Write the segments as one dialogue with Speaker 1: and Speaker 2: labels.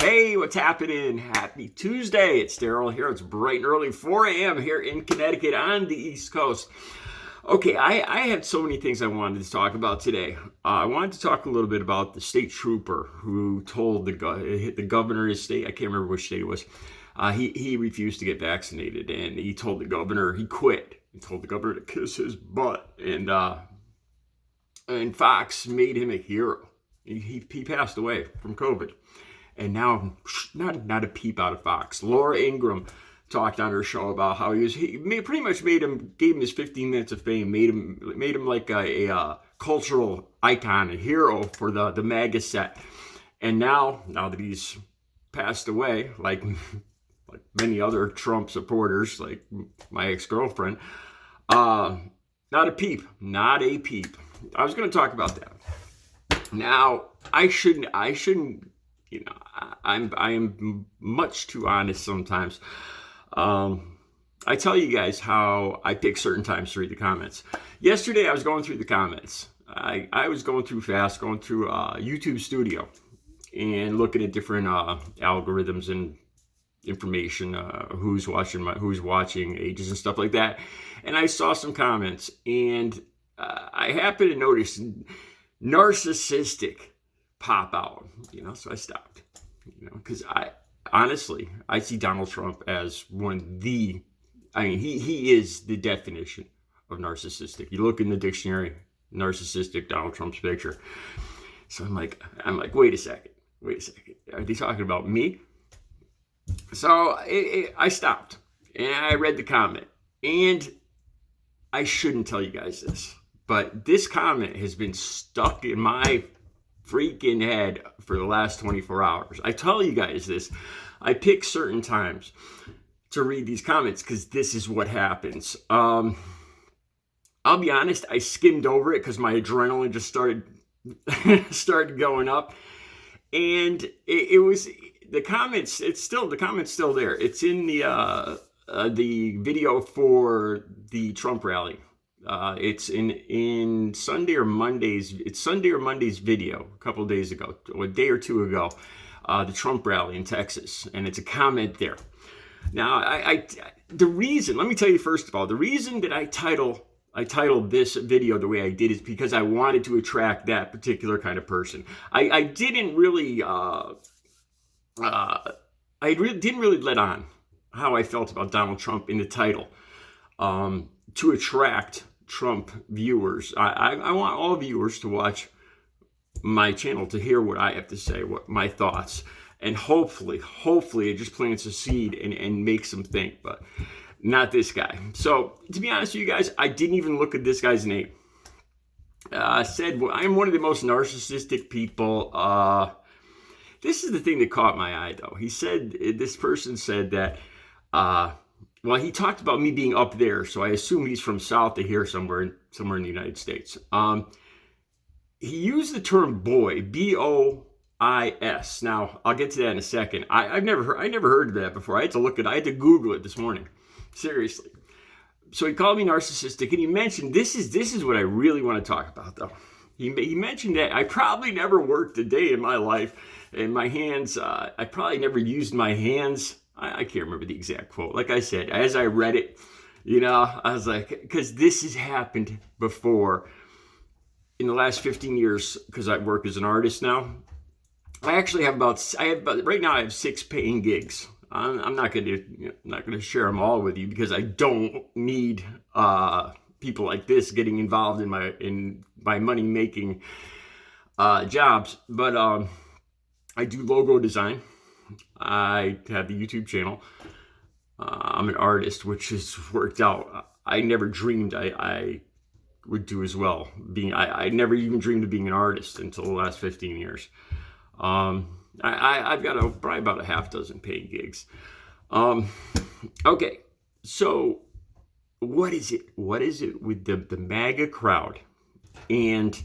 Speaker 1: Hey, what's happening? Happy Tuesday. It's Daryl here. It's bright and early, 4 a.m. here in Connecticut on the East Coast. Okay, I had so many things I wanted to talk about today. I wanted to talk a little bit about the state trooper who told the governor of his state, I can't remember which state it was, he refused to get vaccinated, and he told the governor he quit. He told the governor to kiss his butt, and Fox made him a hero. He passed away from COVID. And now, not a peep out of Fox. Laura Ingraham talked on her show about how he pretty much gave him his 15 minutes of fame, made him like a cultural icon, a hero for the MAGA set. And now that he's passed away, like many other Trump supporters, like my ex-girlfriend, not a peep. I was going to talk about that. Now, I shouldn't. You know, I am much too honest sometimes. I tell you guys how I pick certain times to read the comments. Yesterday, I was going through the comments. I was going through YouTube Studio and looking at different algorithms and information, who's watching, ages and stuff like that. And I saw some comments, and I happened to notice narcissistic pop out, so I stopped, because I see Donald Trump as he is the definition of narcissistic. You look in the dictionary, narcissistic, Donald Trump's picture. So I'm like, wait a second, are they talking about me? So I stopped and I read the comment, and I shouldn't tell you guys this, but this comment has been stuck in my freaking head for the last 24 hours. I tell you guys this. I pick certain times to read these comments because this is what happens. I'll be honest, I skimmed over it because my adrenaline just started going up. And it was the comments, the comment's still there. It's in the video for the Trump rally. It's in Sunday or Monday's. It's Sunday or Monday's video a couple of days ago, or a day or two ago, the Trump rally in Texas, and it's a comment there. Now, the reason, let me tell you first of all, the reason that I titled this video the way I did is because I wanted to attract that particular kind of person. I didn't really, didn't really let on how I felt about Donald Trump in the title, to attract Trump viewers. I want all viewers to watch my channel to hear what I have to say, what my thoughts, and hopefully it just plants a seed and makes them think, but not this guy. So to be honest with you guys, I didn't even look at this guy's name. Said, well, I'm one of the most narcissistic people. This is the thing that caught my eye, though. This person said that, well, he talked about me being up there, so I assume he's from south of here, somewhere in the United States. He used the term boy, B-O-I-S. Now, I'll get to that in a second. I never heard of that before. I had to Google it this morning. Seriously. So he called me narcissistic, and he mentioned this is what I really want to talk about, though. He mentioned that I probably never worked a day in my life, and my hands. I probably never used my hands. I can't remember the exact quote. Like I said, as I read it, I was like, because this has happened before in the last 15 years, because I work as an artist now. I actually have right now I have 6 paying gigs. I'm not going to share them all with you because I don't need people like this getting involved in my money making jobs. But I do logo design. I have the YouTube channel. I'm an artist, which has worked out. I never dreamed I would do as well. I never even dreamed of being an artist until the last 15 years. I've got probably about a half dozen paying gigs. Okay, so what is it? What is it with the MAGA crowd? And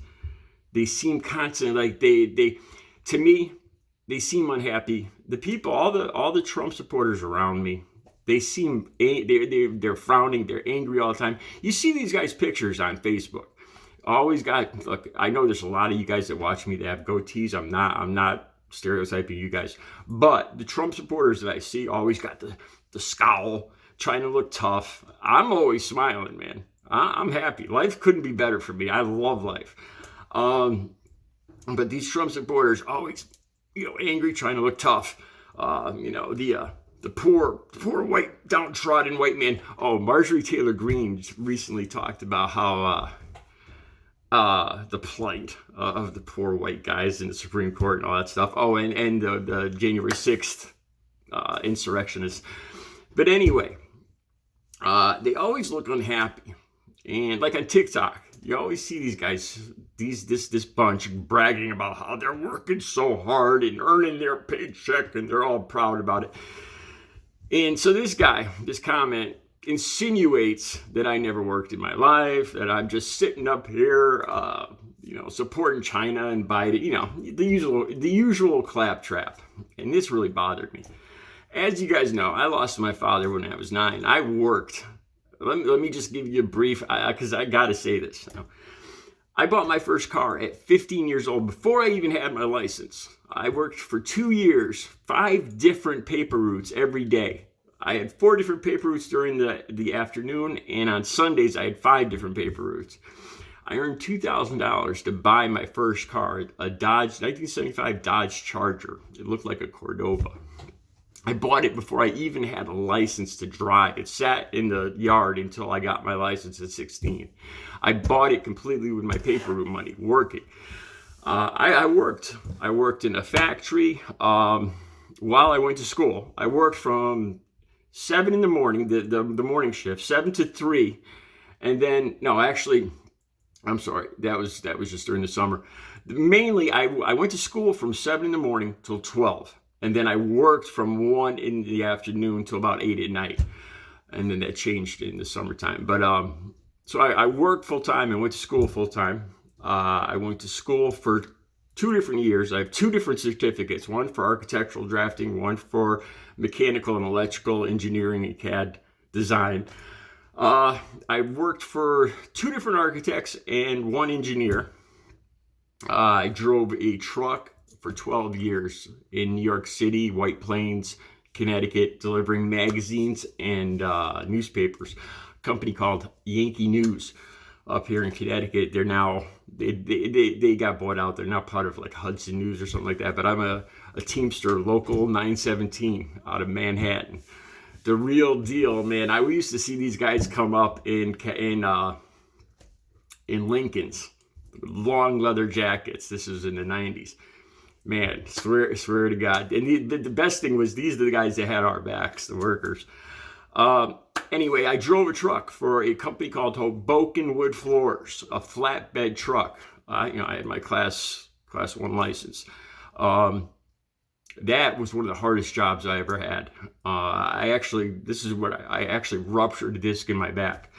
Speaker 1: they seem constantly like to me, they seem unhappy. The people, all the Trump supporters around me, they seem they're frowning, they're angry all the time. You see these guys' pictures on Facebook. Look, I know there's a lot of you guys that watch me that have goatees. I'm not stereotyping you guys, but the Trump supporters that I see always got the scowl, trying to look tough. I'm always smiling, man. I'm happy. Life couldn't be better for me. I love life. But these Trump supporters always, angry, trying to look tough. The poor white, downtrodden white man. Oh, Marjorie Taylor Greene recently talked about how the plight of the poor white guys in the Supreme Court and all that stuff. Oh, and the January 6th insurrectionists. But anyway, they always look unhappy. And like on TikTok, you always see these guys, this bunch bragging about how they're working so hard and earning their paycheck, and they're all proud about it. And so this comment insinuates that I never worked in my life, that I'm just sitting up here, supporting China and Biden, the usual claptrap. And this really bothered me. As you guys know, I lost my father when I was 9. I worked. Let me just give you a brief, because I got to say this. I bought my first car at 15 years old, before I even had my license. I worked for 2 years, 5 different paper routes every day. I had 4 different paper routes during the afternoon, and on Sundays I had 5 different paper routes. I earned $2,000 to buy my first car, a Dodge 1975 Dodge Charger. It looked like a Cordova. I bought it before I even had a license to drive. It sat in the yard until I got my license at 16. I bought it completely with my paper route money, working. I worked. I worked in a factory while I went to school. I worked from 7 in the morning, the morning shift, 7 to 3. And then, I'm sorry, that was just during the summer. Mainly, I went to school from 7 in the morning till 12. And then I worked from 1 in the afternoon till about 8 at night. And then that changed in the summertime. But so I worked full time and went to school full time. I went to school for 2 different years. I have 2 different certificates, one for architectural drafting, one for mechanical and electrical engineering and CAD design. I worked for 2 different architects and 1 engineer. I drove a truck for 12 years in New York City, White Plains, Connecticut, delivering magazines and newspapers. A company called Yankee News up here in Connecticut. They're now, they got bought out. They're now part of like Hudson News or something like that. But I'm a Teamster, local 917 out of Manhattan. The real deal, man. We used to see these guys come up in Lincolns, long leather jackets. This was in the 90s. Man, swear to God. And the best thing was, these are the guys that had our backs, the workers. Anyway, I drove a truck for a company called Hoboken Wood Floors, a flatbed truck. I had my class 1 license. That was one of the hardest jobs I ever had. I actually ruptured a disc in my back.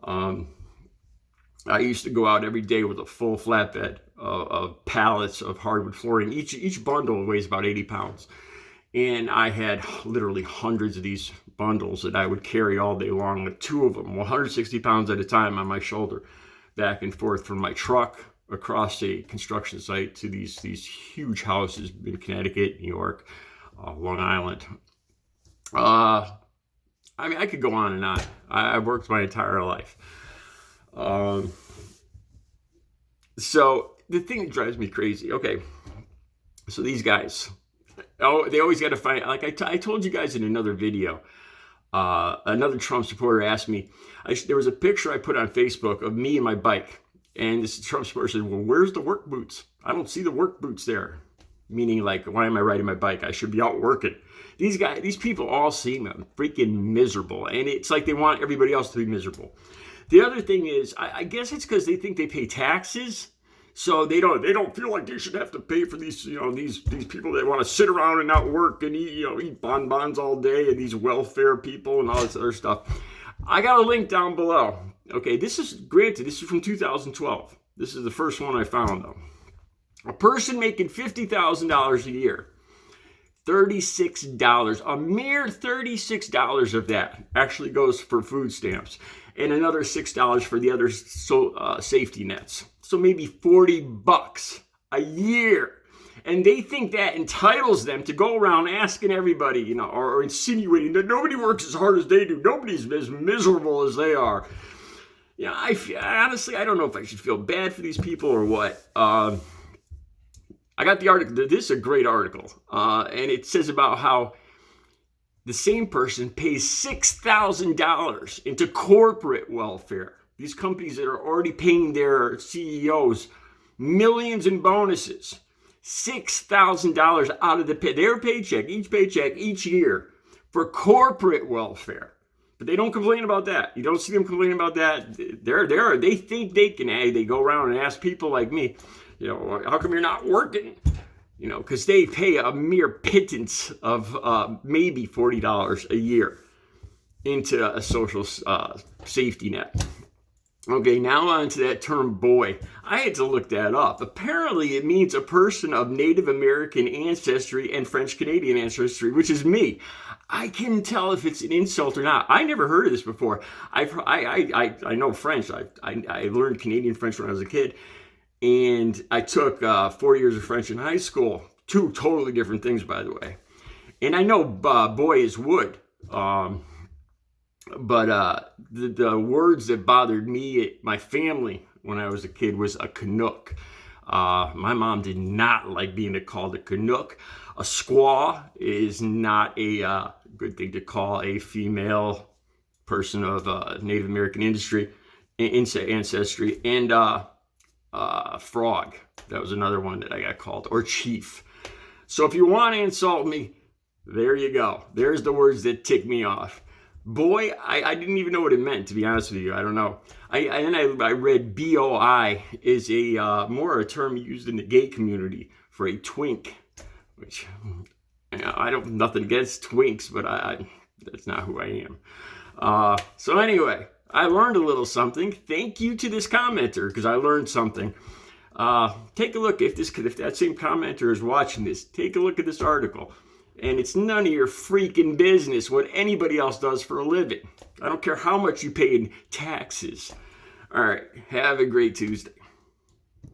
Speaker 1: I used to go out every day with a full flatbed of pallets of hardwood flooring. Each bundle weighs about 80 pounds. And I had literally hundreds of these bundles that I would carry all day long, with 2 of them, 160 pounds at a time on my shoulder, back and forth from my truck across a construction site to these huge houses in Connecticut, New York, Long Island. I could go on and on. I've worked my entire life. So the thing that drives me crazy, okay, so these guys, they always got to find, like I told you guys in another video, another Trump supporter asked me, there was a picture I put on Facebook of me and my bike, and this Trump supporter said, well, where's the work boots? I don't see the work boots there. Meaning, like, why am I riding my bike? I should be out working. These people all seem freaking miserable, and it's like they want everybody else to be miserable. The other thing is, I guess it's because they think they pay taxes, so they don't feel like they should have to pay for these people that want to sit around and not work and eat bonbons all day, and these welfare people and all this other stuff. I got a link down below. Okay, this is from 2012. This is the first one I found though. A person making $50,000 a year, $36, a mere $36 of that actually goes for food stamps, and another $6 for the other safety nets. So maybe $40 a year. And they think that entitles them to go around asking everybody, you know, or insinuating that nobody works as hard as they do. Nobody's as miserable as they are. You know, honestly, I don't know if I should feel bad for these people or what. I got the article. This is a great article. And it says about how the same person pays $6,000 into corporate welfare. These companies that are already paying their CEOs millions in bonuses. $6,000 out of their paycheck, each year for corporate welfare. But they don't complain about that. You don't see them complaining about that. They think they can. They go around and ask people like me, you know, how come you're not working? You know, because they pay a mere pittance of maybe $40 a year into a social safety net. Okay, now on to that term boy. I had to look that up. Apparently, it means a person of Native American ancestry and French Canadian ancestry, which is me. I can tell if it's an insult or not. I never heard of this before. I know French. I learned Canadian French when I was a kid. And I took 4 years of French in high school. 2 totally different things, by the way. And I know boy is wood. But the words that bothered me, my family, when I was a kid was a Canuck. My mom did not like being called a Canuck. A squaw is not a good thing to call a female person of Native American ancestry. And frog. That was another one that I got called. Or chief. So if you want to insult me, there you go. There's the words that tick me off. Boy, I didn't even know what it meant, to be honest with you. I don't know. I read BOI is more a term used in the gay community for a twink, which, you know, I don't nothing against twinks, but that's not who I am. So anyway, I learned a little something. Thank you to this commenter, because I learned something. Take a look if that same commenter is watching this. Take a look at this article. And it's none of your freaking business what anybody else does for a living. I don't care how much you pay in taxes. All right, have a great Tuesday.